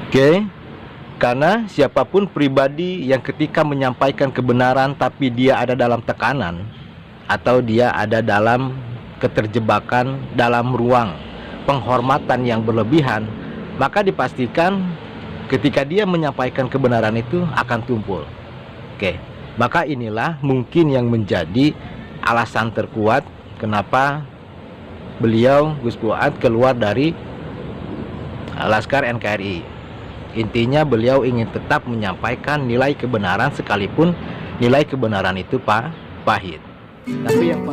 Oke, karena siapapun pribadi yang ketika menyampaikan kebenaran tapi dia ada dalam tekanan atau dia ada dalam keterjebakan dalam ruang penghormatan yang berlebihan, maka dipastikan ketika dia menyampaikan kebenaran itu akan tumpul. Oke, maka inilah mungkin yang menjadi alasan terkuat kenapa beliau Gus Fuad keluar dari Laskar NKRI. Intinya beliau ingin tetap menyampaikan nilai kebenaran sekalipun nilai kebenaran itu pahit. Tapi yang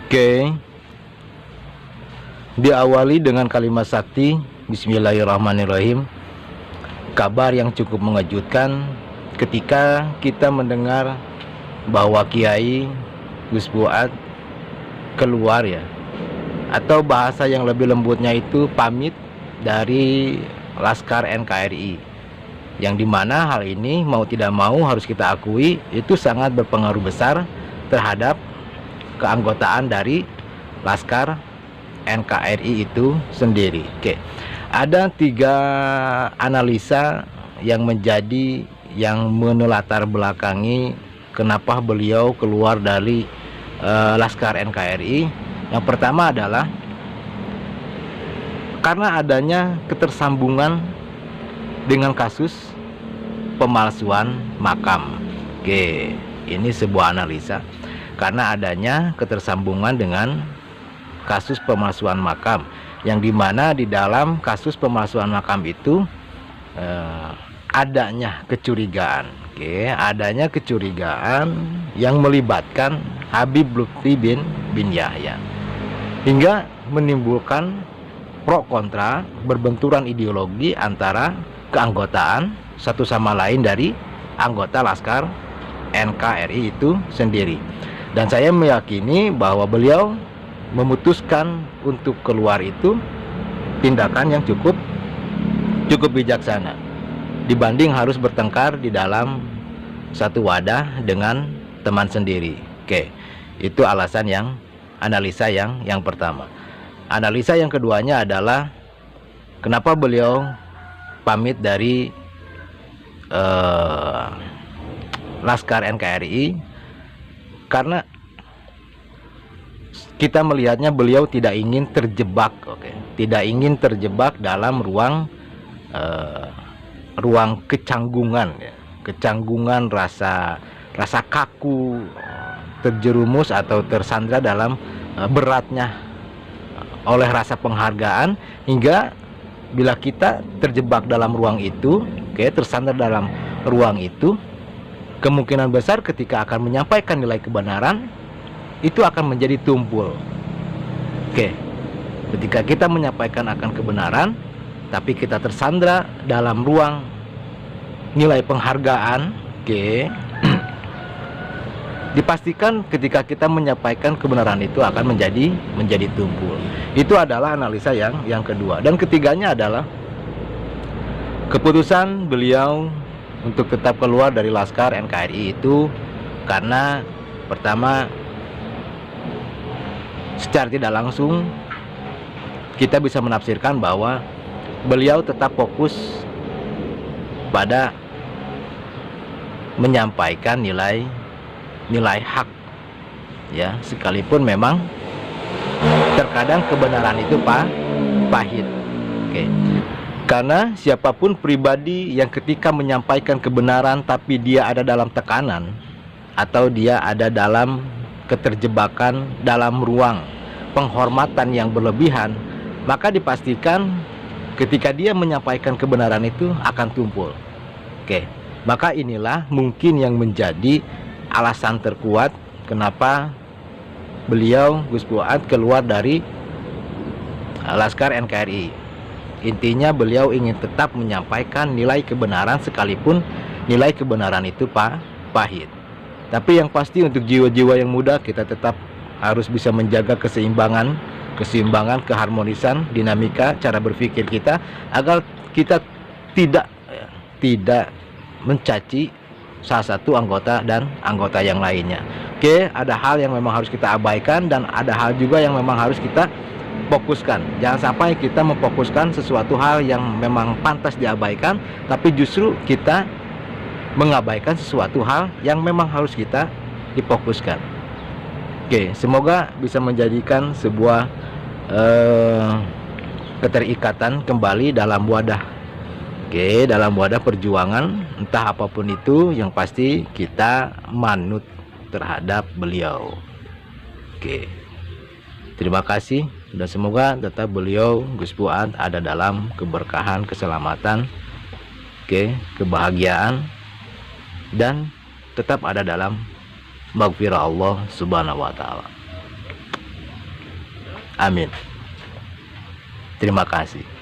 Oke, diawali dengan kalimat sakti Bismillahirrahmanirrahim. Kabar yang cukup mengejutkan ketika kita mendengar bahwa Kiai Gus Fuad keluar ya, atau bahasa yang lebih lembutnya itu pamit dari Laskar NKRI, yang dimana hal ini mau tidak mau harus kita akui itu sangat berpengaruh besar terhadap keanggotaan dari Laskar NKRI itu sendiri. Oke, ada 3 analisa yang menelatar belakangi kenapa beliau keluar dari Laskar NKRI. Yang pertama adalah karena adanya ketersambungan dengan kasus pemalsuan makam. Oke, ini sebuah analisa karena adanya ketersambungan dengan kasus pemalsuan makam, yang dimana di dalam kasus pemalsuan makam itu adanya kecurigaan, adanya kecurigaan yang melibatkan Habib Lutfi bin Yahya, hingga menimbulkan pro kontra, berbenturan ideologi antara keanggotaan satu sama lain dari anggota Laskar NKRI itu sendiri. Dan saya meyakini bahwa beliau memutuskan untuk keluar itu tindakan yang cukup bijaksana dibanding harus bertengkar di dalam satu wadah dengan teman sendiri. Oke, itu alasan analisa yang pertama. Analisa yang keduanya adalah kenapa beliau pamit dari Laskar NKRI, karena kita melihatnya beliau tidak ingin terjebak, tidak ingin terjebak dalam ruang kecanggungan, kecanggungan, rasa kaku, terjerumus atau tersandra dalam beratnya oleh rasa penghargaan, hingga bila kita terjebak dalam ruang itu, tersandar dalam ruang itu, kemungkinan besar ketika akan menyampaikan nilai kebenaran itu akan menjadi tumpul. Ketika kita menyampaikan akan kebenaran tapi kita tersandra dalam ruang nilai penghargaan, dipastikan ketika kita menyampaikan kebenaran itu akan menjadi tumpul. Itu adalah analisa yang kedua. Dan ketiganya adalah keputusan beliau untuk tetap keluar dari Laskar NKRI itu karena pertama, secara tidak langsung kita bisa menafsirkan bahwa beliau tetap fokus pada menyampaikan nilai hak, ya, sekalipun memang terkadang kebenaran itu pahit. Karena siapapun pribadi yang ketika menyampaikan kebenaran tapi dia ada dalam tekanan atau dia ada dalam keterjebakan dalam ruang penghormatan yang berlebihan, maka dipastikan ketika dia menyampaikan kebenaran itu akan tumpul. Maka inilah mungkin yang menjadi alasan terkuat kenapa beliau Gus Fuad keluar dari Laskar NKRI. Intinya beliau ingin tetap menyampaikan nilai kebenaran sekalipun nilai kebenaran itu pahit. Tapi yang pasti untuk jiwa-jiwa yang muda, kita tetap harus bisa menjaga keseimbangan, keharmonisan, dinamika cara berpikir kita, agar kita tidak mencaci salah satu anggota dan anggota yang lainnya. Oke, ada hal yang memang harus kita abaikan dan ada hal juga yang memang harus kita fokuskan. Jangan sampai kita memfokuskan sesuatu hal yang memang pantas diabaikan, tapi justru kita mengabaikan sesuatu hal yang memang harus kita difokuskan. Oke, semoga bisa menjadikan sebuah keterikatan kembali dalam wadah. Oke, dalam wadah perjuangan, entah apapun itu, yang pasti kita manut terhadap beliau. Oke, terima kasih dan semoga tetap beliau Gus Fuad ada dalam keberkahan, keselamatan, oke, kebahagiaan, dan tetap ada dalam maghfirah Allah Subhanahu wa Ta'ala. Amin. Terima kasih.